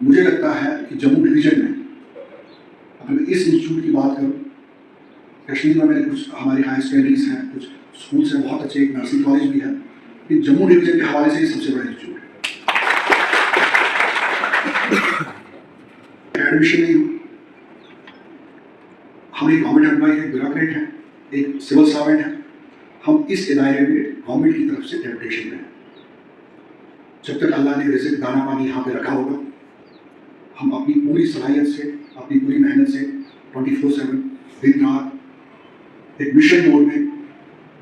مجھے لگتا ہے کہ جموں ڈویژن میں اگر میں اس انسٹیٹیوٹ کی بات کروں، کشمیر میں میرے کچھ ہماری ہائی سیکنڈریز ہیں، کچھ اسکولس ہیں، بہت اچھے، ایک نرسنگ کالج بھی ہے، کہ جموں ڈویژن کے حوالے سے یہ سب سے بڑا انسٹیٹیوٹ ہے۔ ایڈمیشن نہیں ہو، ہم ایک گورنمنٹ امپلائی ہیں، بیوروکریٹ ہیں، ایک سول سروینٹ ہیں، ہم اس ادارے میں گورنمنٹ کی طرف سے ڈیپوٹیشن میں ہیں۔ جب تک اللہ نے رزق دانا پانی یہاں پہ رکھا ہوگا، ہم اپنی پوری صلاحیت سے، اپنی پوری محنت سے 24/7 دن رات ایک مشن موڈ میں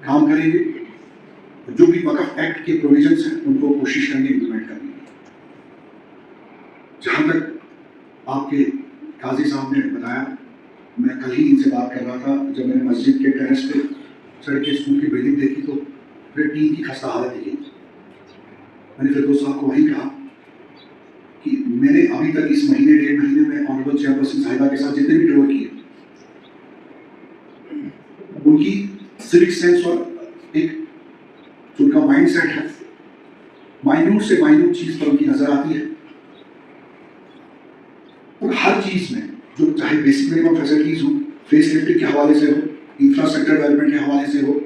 کام کریں گے، جو بھی وقف ایکٹ کے پروویژنس ہیں ان کو کوشش کریں گے امپلیمنٹ کرنے کی۔ جہاں تک آپ کے قاضی صاحب نے بتایا، میں کل ہی ان سے بات کر رہا تھا، جب میں نے مسجد کے ٹیرس پہ چڑھ کے اسکول کی بلڈنگ دیکھی تو پھر ٹیم کی خستہ حالت دیکھی۔ میں نے فردوس صاحب کو وہی کہا کہ میں نے ابھی تک اس مہینے 1.5 مہینے میں آنریبل چیئرپرسن صاحبہ کے ساتھ جتنے بھی ٹور کیے، ان کی سوک سینس اور ایک جو ان کا مائنڈ سیٹ ہے، مائنیوٹ سے مائنیوٹ چیز پر ان کی نظر آتی ہے، اور ہر چیز میں جو چاہے بیسک منیمم فیسلٹیز ہوں، فیس لفٹنگ کے حوالے سے ہو، انفراسٹرکچر ڈیولپمنٹ کے حوالے سے ہو،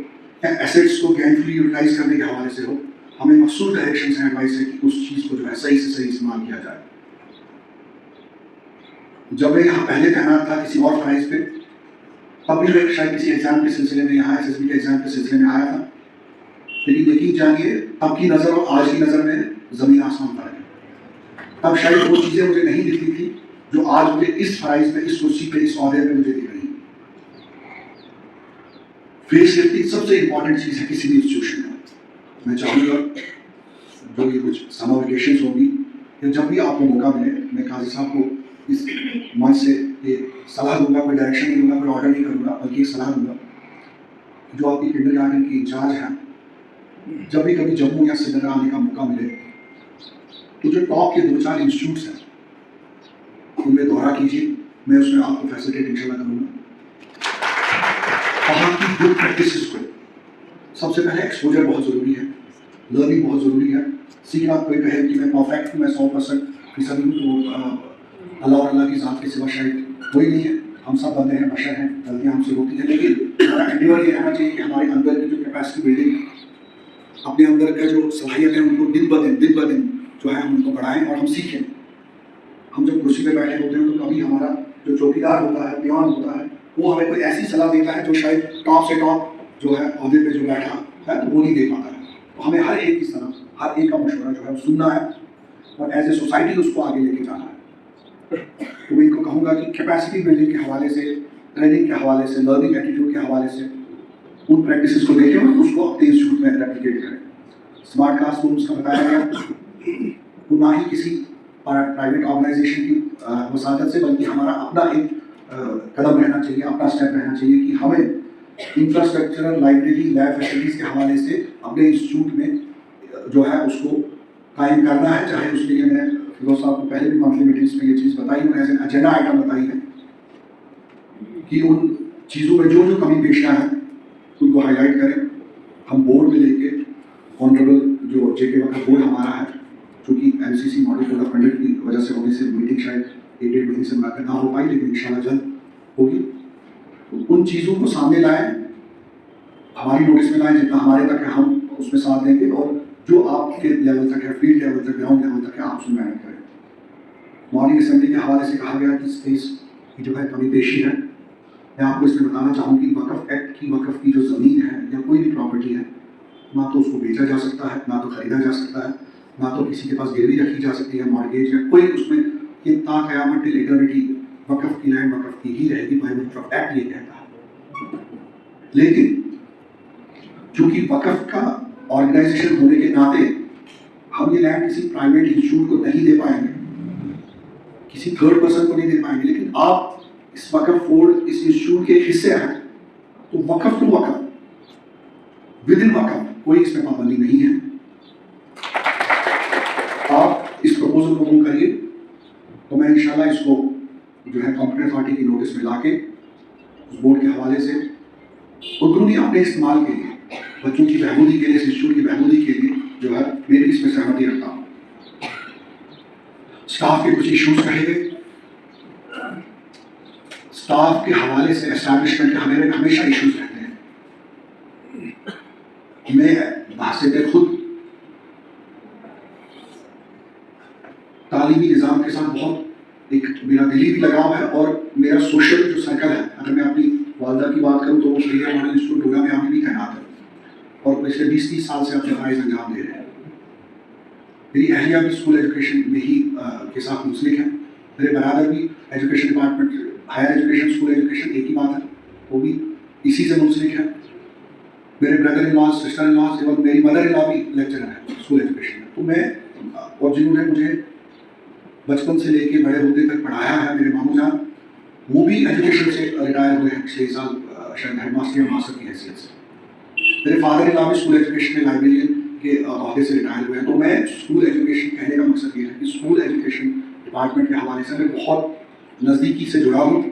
یا ایسیٹس کو گینفلی یوٹیلائز کرنے کے حوالے سے ہو، ہمیں مخصوص ڈائریکشنز ہیں، ایڈوائس ہے کہ اس چیز کو جو ہے صحیح سے صحیح استعمال کیا جائے۔ جب میں یہاں پہلے تعینات تھا کسی اور فرائض پہ، تب بھی میں شاید کسی ایگزام کے سلسلے میں یہاں SSB کے ایگزام کے سلسلے میں آیا تھا، لیکن یقین جانیے اب کی نظر اور آج کی نظر میں زمین آسمان فرق ہے۔ اب شاید وہ چیزیں مجھے نہیں دکھتی تھی جو آج مجھے اس فرائض میں، اس کرسی پہ، اس عہدے پہ مجھے دکھ رہی ہے۔ فیس لفٹنگ سب سے امپورٹنٹ چیز ہے کسی بھی انسٹیٹیوشن میں۔ میں چاہوں گا جو یہ کچھ سمر ویکیشنز ہوگی یا جب بھی آپ کو موقع ملے، میں قاضی صاحب کو اس منچ سے یہ صلاح دوں گا، کوئی ڈائریکشن نہیں دوں گا، کوئی آرڈر نہیں کروں گا، بلکہ یہ صلاح دوں گا جو آپ کی کنڈر گارڈن کی انچارج ہیں، جب بھی کبھی جموں یا سری نگر آنے کا موقع ملے تو جو ٹاپ کے 2-4 انسٹیٹیوٹس ہیں ان میں دورہ کیجیے، میں اس میں آپ کو فیسلیٹیٹ انشاءاللہ کروں گا۔ وہاں کی گڈ پریکٹسز کو سب سے پہلے ایکسپوجر بہت ضروری ہے، لرننگ بہت ضروری ہے۔ سیکھنا، کوئی کہے کہ میں پرفیکٹ ہوں، میں 100% ہوں، تو اللہ اور اللہ کی ذات کے سوا شاید کوئی نہیں ہے۔ ہم سب بندے ہیں، بشر ہیں، غلطیاں ہم سے ہوتی ہیں، لیکن ہمارا انڈیور یہ رہنا چاہیے کہ ہمارے اندر کی جو کیپیسٹی بلڈنگ ہے، اپنے اندر کا جو صلاحیت ہے، ان کو دن بہ دن جو ہے ہم ان کو بڑھائیں اور ہم سیکھیں۔ ہم جب کرسی پہ بیٹھے ہوتے ہیں تو کبھی ہمارا جو چوکیدار ہوتا ہے، پیون ہوتا ہے، وہ ہمیں کوئی ایسی صلاح دیتا ہے جو شاید ٹاپ سے ٹاپ جو ہے عہدے پہ جو بیٹھا ہے تو وہ نہیں دے پاتا ہے۔ تو ہمیں ہر ایک کی صلاح، ہر ایک کا مشورہ جو ہے وہ سننا ہے اور ایز اے سوسائٹی اس کو آگے لے کے جانا ہے۔ تو میں ان کو کہوں گا کہ کیپیسٹی بلڈنگ کے حوالے سے، ٹریننگ کے حوالے سے، لرننگ ایٹیٹیوڈ کے حوالے سے ان پریکٹسز کو دیکھیں اور اس کو اپنے انسٹیٹیوٹ میں ریپلیکیٹ کریں۔ اسمارٹ کلاس رومس کا بتایا گیا، وہ نہ ہی کسی پرائیویٹ آرگنائزیشن کی وساطت سے، بلکہ ہمارا اپنا ایک قدم رہنا چاہیے، اپنا اسٹیپ رہنا چاہیے کہ ہمیں انفراسٹرکچر، لائبریری، لیب فیسلٹیز کے حوالے سے اپنے انسٹیٹیوٹ میں جو ہے اس کو قائم کرنا ہے۔ چاہے اس کے لیے میں نے فیروز صاحب کو پہلے بھی منتھلی میٹنگس میں یہ چیز بتائی اور ایز این ایجنڈا آئٹم بتائی ہے کہ ان چیزوں میں جو کمی پیشیاں ہیں ان کو ہائی لائٹ کریں۔ ہم بورڈ میں لے کے آنریبل جو JK وقت بورڈ ہمارا ہے، چونکہ MCC model could of conduct کی وجہ سے ہونے سے میٹنگ شاید 1-1.5 مہینے سے ملاقات نہ ہو پائی، لیکن انشاءاللہ جلد ہوگی۔ ان چیزوں کو سامنے لائیں، ہماری نوٹس میں لائیں، جتنا ہمارے تک ہے ہم اس میں ساتھ دیں گے، اور جو آپ کے لیول تک ہے، فیلڈ لیول تک، گراؤنڈ لیول تک ہے، آپ اس میں محنت کریں۔ مارننگ اسمبلی کے حوالے سے کہا گیا کہ اسپیس کی جو ہے کمی بیشی ہے۔ میں آپ کو اس میں بتانا چاہوں کہ وقف ایکٹ کی، وقف کی جو زمین ہے یا کوئی بھی پراپرٹی ہے، نہ تو اس کو بیچا جا سکتا ہے، نہ تو خریدا جا سکتا ہے، نہ تو کسی کے پاس گروی رکھی جا سکتی ہے، مارگیج یا کوئی اس میں، یہ تا قیامت ٹل ایٹرنٹی وقف کی لینڈ وقف کی ہی رہے گی، بائی وقف ایکٹ یہ کہتا ہے۔ لیکن چونکہ وقف کا آرگنائزیشن ہونے کے ناطے ہم یہ لینڈ کسی پرائیویٹ انسٹیٹیوٹ کو نہیں دے پائیں گے، کسی تھرڈ پرسن کو نہیں دے پائیں گے، لیکن آپ اس وقف بورڈ، اس انسٹیٹیوٹ کے حصے ہیں، تو وقف تو وقف، ود ان وقف کوئی اس میں پابندی نہیں ہے۔ آپ اس پروپوزل کو قبول کریے تو میں انشاءاللہ اس کو جو ہے کمپیٹنٹ اتھارٹی کی نوٹس میں لا کے اس بورڈ کے حوالے سے اندرونی اپنے استعمال کے لیے، بچوں کی بہبودی کے لیے، اس انسٹیٹیوٹ کی بہبودی کے لیے جو ہے میری اس میں سہمتی رکھتا ہوں۔ اسٹاف کے کچھ ایشوز کہے گئے. اسٹاف کے حوالے سے اسٹیبلشمنٹ کے ہمیشہ ایشوز رہتے ہیں. میں بحثیت خود تعلیمی نظام کے ساتھ بہت ایک میرا دلی بھی لگاؤ ہے, اور میرا سوشل جو سرکل ہے, اگر میں اپنی والدہ کی بات کروں تو وہ شریعہ ماڈل انسٹیٹیوٹ ڈوگا میں ابھی بھی تعینات ہے اور پچھلے 20-30 سال سے اپنے فرائض انجام دے رہے ہیں. میری اہلیہ بھی اسکول ایجوکیشن میں ہی کے ساتھ منسلک ہے. میرے برادر بھی education department, higher education school education ایک ہی بات ہے, وہ بھی اسی سے منسلک ہے. میرے brother in laws, sister in laws, even میری مدر ان لا بھی لیکچرر ہے اسکول ایجوکیشن میں. تو میں اور جنہوں نے مجھے بچپن سے لے کے بڑے ہوتے تک پڑھایا ہے, میرے ماموں جان, وہ بھی ایجوکیشن سے ریٹائر ہوئے ہیں 6 سال شاید ہیڈ ماسٹر یا ماسٹر کی حیثیت سے. میرے فادر ان لا بھی اسکول ایجوکیشن میں لائبریرین کے عہدے سے ریٹائر ہوئے ہیں. تو میں اسکول ایجوکیشن کہنے کا مقصد یہ ہے کہ اسکول ایجوکیشن ڈپارٹمنٹ کے حوالے سے میں بہت نزدیکی سے جڑا ہوں,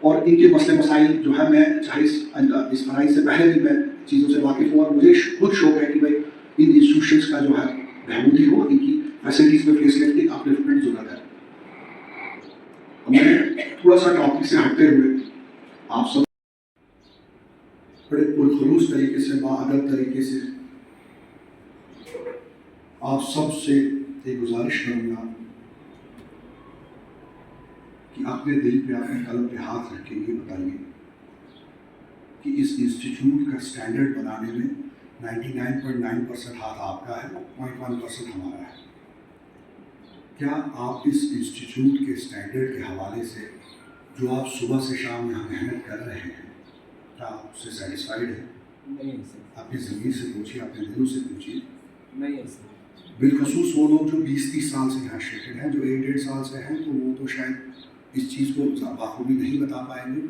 اور ان کے مسئلے مسائل جو ہے میں چاہے اس فرائض سے پہلے بھی میں چیزوں سے واقف ہوں, اور مجھے خود شوق ہے کہ بھائی ان انسٹیٹیوشنس کا جو ہے بہبودی ہو, ان کی فیسلٹیز میں فیس لفٹنگ اپلفٹمنٹ ضرورت ہے. میں تھوڑا سا ٹاپک سے ہٹتے ہوئے آپ سب بڑے پرخلوص طریقے سے, باادب طریقے سے آپ سب سے ایک گزارش کروں گا کہ اپنے دل پہ, اپنے قلب پہ ہاتھ رکھ کے یہ بتائیے کہ اس انسٹیٹیوٹ کا اسٹینڈرڈ بنانے میں 99.9% ہاتھ آپ کا ہے, 0.1% ہمارا ہے. کیا آپ اس انسٹیٹیوٹ کے اسٹینڈرڈ کے حوالے سے جو آپ صبح سے شام یہاں محنت کر رہے ہیں, کیا آپ اس سے سیٹسفائیڈ ہیں؟ نہیں سر. اپنی ضمیر سے پوچھیے, اپنے دلوں سے پوچھیے. نہیں سر. بالخصوص وہ لوگ جو 20-30 سال سے یہاں شیٹڈ ہیں, جو 1-1.5 سال سے ہیں, تو وہ تو شاید اس چیز کو بخوبی نہیں بتا پائیں گے.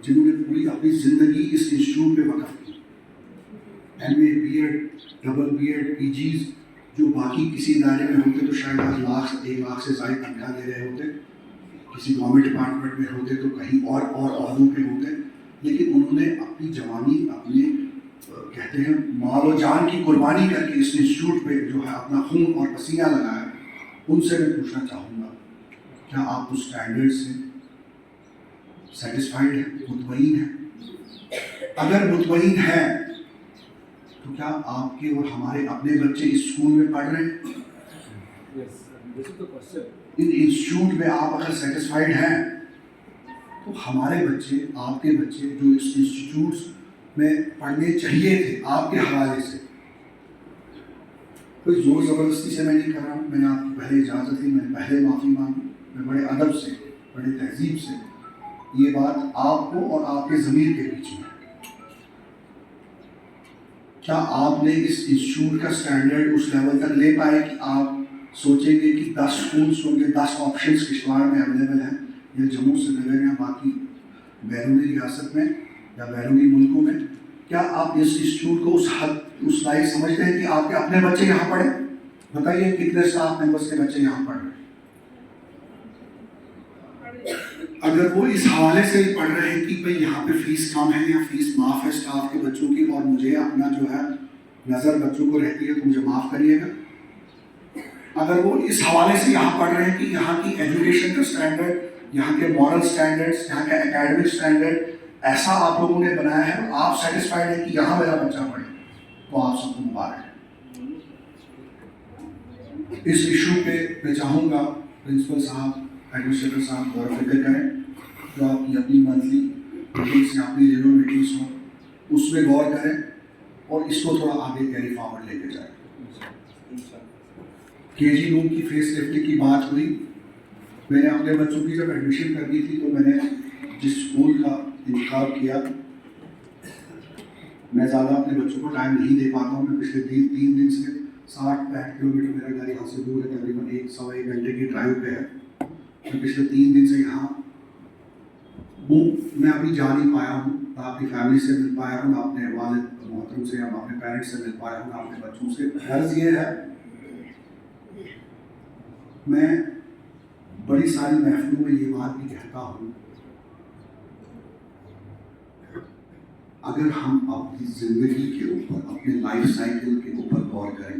جنہوں نے پوری اپنی زندگی اس انسٹیٹیوٹ پہ وقف کی, M A, B Ed, double B Ed, P Gs, جو باقی کسی ادارے میں ہوتے تو شاید 1 لاکھ سے زائد تنخواہ دے رہے ہوتے, کسی گورنمنٹ ڈپارٹمنٹ میں ہوتے تو کہیں اور عہدوں پہ ہوتے, لیکن انہوں نے اپنی جوانی, اپنے کہتے ہیں مال و جان کی قربانی کر کے اس انسٹیٹیوٹ پہ جو ہے اپنا خون اور پسینہ لگایا. ان سے میں پوچھنا چاہوں گا, کیا آپ اس اسٹینڈرڈ سے سیٹسفائیڈ ہیں, مطمئن ہیں؟ اگر مطمئن ہیں تو کیا آپ کے اور ہمارے اپنے بچے اس اسکول میں پڑھ رہے ہیں؟ ان انسٹیٹیوٹ میں آپ اگر سیٹسفائیڈ ہیں تو ہمارے بچے, آپ کے بچے جو اس انسٹیٹیوٹس میں پڑھنے چاہیے تھے آپ کے حوالے سے, کوئی زور زبردستی سے میں نہیں کر رہا ہوں, میں نے آپ کی پہلے اجازت دی, میں نے پہلے معافی مانگی, میں بڑے ادب سے, بڑے تہذیب سے, یہ بات آپ کو اور آپ کے ضمیر کے بیچ میں. کیا آپ نے اس انسٹیٹیوٹ کا اسٹینڈرڈ اس لیول تک لے پائے کہ آپ سوچیں گے کہ 10 اسکولس ہوں گے, 10 آپشنس کشتواڑ میں اویلیبل ہیں, یا جموں سے نگر یا باقی بیرونی ریاست میں یا بیرونی ملکوں میں, کیا آپ اس انسٹیٹیوٹ کو اس حد, اس لائق سمجھتے ہیں کہ آپ کے اپنے بچے یہاں پڑھیں؟ بتائیے کتنے اسٹاف ممبرس کے بچے یہاں پڑھ رہے ہیں؟ اگر وہ اس حوالے سے پڑھ رہے ہیں کہ بھائی یہاں پہ فیس کم ہے یا فیس معاف ہے اسٹاف کے بچوں کی, اور مجھے اپنا جو ہے نظر بچوں کو رہتی ہے تو مجھے معاف کریے گا. اگر وہ اس حوالے سے یہاں پڑھ رہے ہیں کہ یہاں کی ایجوکیشن کا اسٹینڈرڈ, یہاں کے مورل اسٹینڈرڈس, یہاں کا اکیڈمک اسٹینڈرڈ ایسا آپ لوگوں نے بنایا ہے, آپ سیٹسفائیڈ ہیں کہ یہاں میرا بچہ پڑھے, تو آپ سب کو مبارک ہے. اس ایشو پہ میں چاہوں گا پرنسپل صاحب, ایڈمنسٹریٹر صاحب غور و فکر کریں, جو آپ کی اپنی منتھلی میٹنگس یا اپنی ریگولر میٹنگس ہوں اس میں غور کریں, اور اس کو تھوڑا آگے کیری فارورڈ لے کے جائیں. کے جی روم کی فیس لفٹنگ کی بات ہوئی, میں نے اپنے بچوں کی جب ایڈمیشن کرنی تھی تو میں نے جس اسکول کا انتخاب کیا, میں زیادہ اپنے بچوں کو ٹائم نہیں دے پاتا ہوں. میں پچھلے 3 دن سے 60-65 کلومیٹر میرا گھر یہاں سے دور ہے, تقریباً 1-1.25 گھنٹے کی ڈرائیو پہ ہے. میں پچھلے 3 دن سے یہاں ہوں, میں ابھی جا نہیں پایا ہوں, نہ اپنی فیملی سے مل پایا ہوں, نہ اپنے والد محترم سے یا اپنے پیرنٹس سے مل پایا ہوں, نہ اپنے بچوں سے. غرض یہ ہے, میں بڑی ساری محفلوں میں یہ بات بھی کہتا ہوں, اگر ہم اپنی زندگی کے اوپر, اپنے لائف سائیکل کے اوپر غور کریں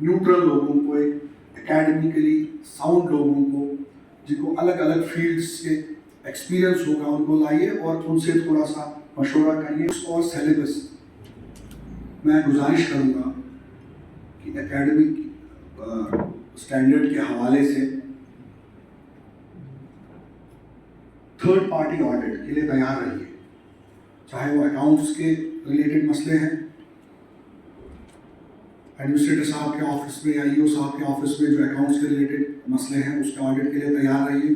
نیوٹرل لوگوں کو, ایک اکیڈمیکلی ساؤنڈ لوگوں کو, جن کو الگ الگ فیلڈس سے ایکسپیرئنس ہوگا, ان کو لائیے اور ان سے تھوڑا سا مشورہ کریے. اور سیلیبس میں گزارش کروں گا کہ اکیڈمک اسٹینڈرڈ کے حوالے سے تھرڈ پارٹی آڈٹ کے لیے تیار رہیے, چاہے وہ اکاؤنٹس کے ریلیٹڈ مسئلے ہیں, ایڈمنسٹریٹر صاحب کے آفس میں یا ای او صاحب کے آفس میں جو اکاؤنٹس کے ریلیٹڈ مسئلے ہیں اس کے آڈٹ کے لیے تیار رہیے.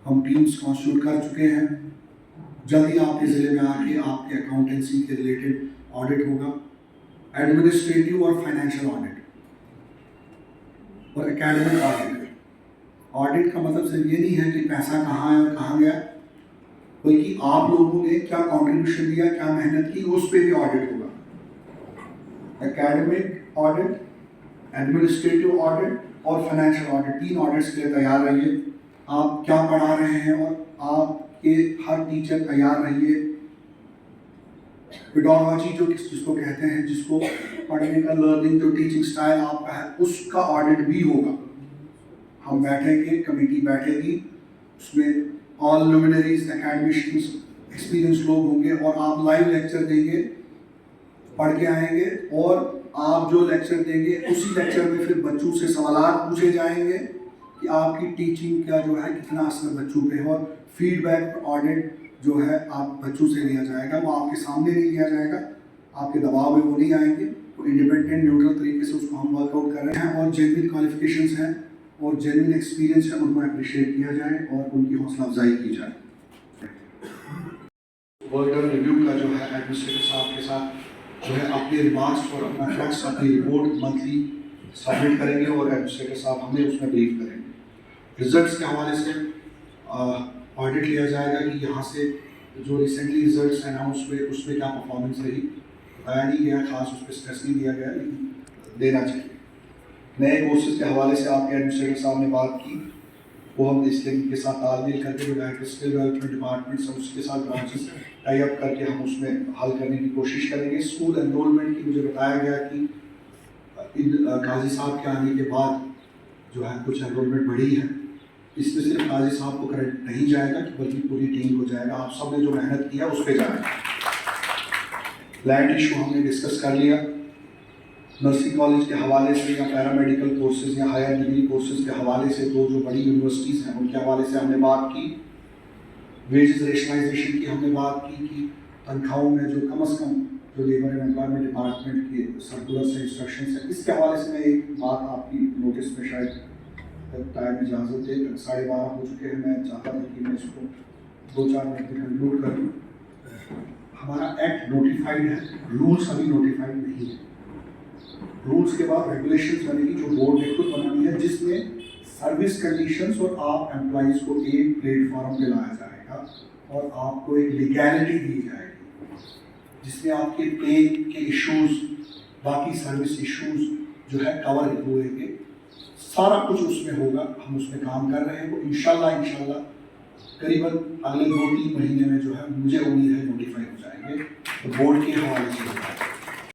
ہم ٹیمز کانسٹیٹیوٹ کر چکے ہیں, جلدی آپ کے ضلع میں آ کے آپ کے اکاؤنٹنسی کے ریلیٹڈ آڈٹ ہوگا, ایڈمنسٹریٹو اور فائنینشیل آڈٹ اور اکیڈمک آڈٹ. آڈٹ کا مطلب صرف یہ نہیں ہے کہ پیسہ کہاں ہے اور کہاں گیا, بلکہ آپ لوگوں نے کیا کنٹریبیوشن دیا, کیا محنت کی, اس پہ بھی آڈٹ ہوگا. اکیڈمک آڈٹ, ایڈمنسٹریٹو آڈٹ اور فائنینشیل آڈٹ, 3 آڈٹس کے لیے تیار رہیے. آپ کیا پڑھا رہے ہیں اور آپ کے ہر ٹیچر تیار رہیے. پیڈاگوجی جو جس کو کہتے ہیں, جس کو پڑھنے کا لرننگ جو ٹیچنگ سٹائل آپ کا ہے, اس کا آڈٹ بھی ہوگا. ہم بیٹھیں گے, کمیٹی بیٹھے گی, اس میں آل لومنریز, اکیڈمیشنز, ایکسپیرینس لوگ ہوں گے اور آپ لائیو لیکچر دیں گے, پڑھ کے آئیں گے, اور آپ جو لیکچر دیں گے اسی لیکچر میں پھر بچوں سے سوالات پوچھے جائیں گے کہ آپ کی ٹیچنگ کا جو ہے کتنا اثر بچوں پہ ہے, اور فیڈ بیک آڈٹ جو ہے آپ بچوں سے لیا جائے گا. وہ آپ کے سامنے نہیں لیا جائے گا, آپ کے دباؤ میں وہ نہیں آئیں گے, وہ انڈیپینڈنٹ نیوٹرل طریقے سے اس کو ہم ورک آؤٹ کر رہے ہیں. اور جینوئن کوالیفیکیشنس ہیں اور جینوئن ایکسپیرینس ہے, ان کو اپریشیٹ کیا جائے اور ان کی حوصلہ افزائی کی جائے. ورک ڈن ریویو کا جو ہے ایڈمنسٹریٹر صاحب کے ساتھ جو ہے اپنے ریمارکس اور اپنا فیکٹس, اپنی رپورٹ منتھلی سبمٹ کریں گے اور ایڈمنسٹریٹر صاحب ہمیں اس میں بریف کریں گے. ریزلٹس کے حوالے سے آڈٹ لیا جائے گا کہ یہاں سے جو ریسنٹلی ریزلٹس اناؤنس ہوئے اس میں کیا پرفارمنس رہی. بتایا نہیں گیا, خاص اس پہ اسٹریس نہیں دیا گیا, لیکن دینا چاہیے. نئے کورسز کے حوالے سے آپ کے ایڈمنسٹریٹر صاحب نے بات کی, وہ ہم اس کے ساتھ تال میل کر کے جو ڈائریکٹر اسکل ڈیولپمنٹ ڈپارٹمنٹس ہیں اس کے ساتھ برانچز ٹائی اپ کر کے ہم اس میں حل کرنے کی کوشش کریں گے. اسکول انرولمنٹ کی مجھے بتایا گیا کہ قاضی صاحب کے آنے کے بعد جو ہے کچھ انرولمنٹ بڑھی ہے. اس میں صرف قاضی صاحب کو کریڈٹ نہیں جائے گا بلکہ پوری ٹیم کو جائے گا. آپ سب نے جو محنت کی ہے اس پہ جائے گا. لینڈ ایشو ہم نے ڈسکس کر لیا. نرسنگ کالج کے حوالے سے یا پیرامیڈیکل کورسز یا ہائر ڈگری کورسز کے حوالے سے جو بڑی یونیورسٹیز ہیں ان کے حوالے سے ہم نے بات کی. ویجز ریشنلائزیشن کی ہم نے بات کی کہ تنخواہوں میں جو کم از کم جو لیبر اینڈ امپلائمنٹ ڈپارٹمنٹ کے سرکولرس ہیں, انسٹرکشنس ہیں, اس کے حوالے سے میں ایک بات آپ کی نوٹس میں شاید ٹائم اجازت دے, 12:30 ہو چکے ہیں. میں چاہتا تھا کہ میں اس کو 2-4 منٹ میں کنکلوڈ کر دوں. ہمارا ایکٹ نوٹیفائڈ ہے, رولس ابھی نوٹیفائڈ نہیں ہے. رولس کے بعد ریگولیشنز بنے گی جو بورڈ نے خود بنانی ہے, جس میں سروس کنڈیشنز اور آپ امپلائیز کو ایک پلیٹ فارم پہ لایا جائے گا اور آپ کو ایک لیگیلٹی دی جائے گی, جس میں آپ کے پے کے ایشوز, باقی سروس ایشوز جو ہے کور ہوئے گے. سارا کچھ اس میں ہوگا. ہم اس میں کام کر رہے ہیں. وہ انشاءاللہ قریباً اگلے 2-3 مہینے میں جو ہے مجھے امید ہے نوٹیفائی ہو جائیں گے. تو بورڈ کے حوالے سے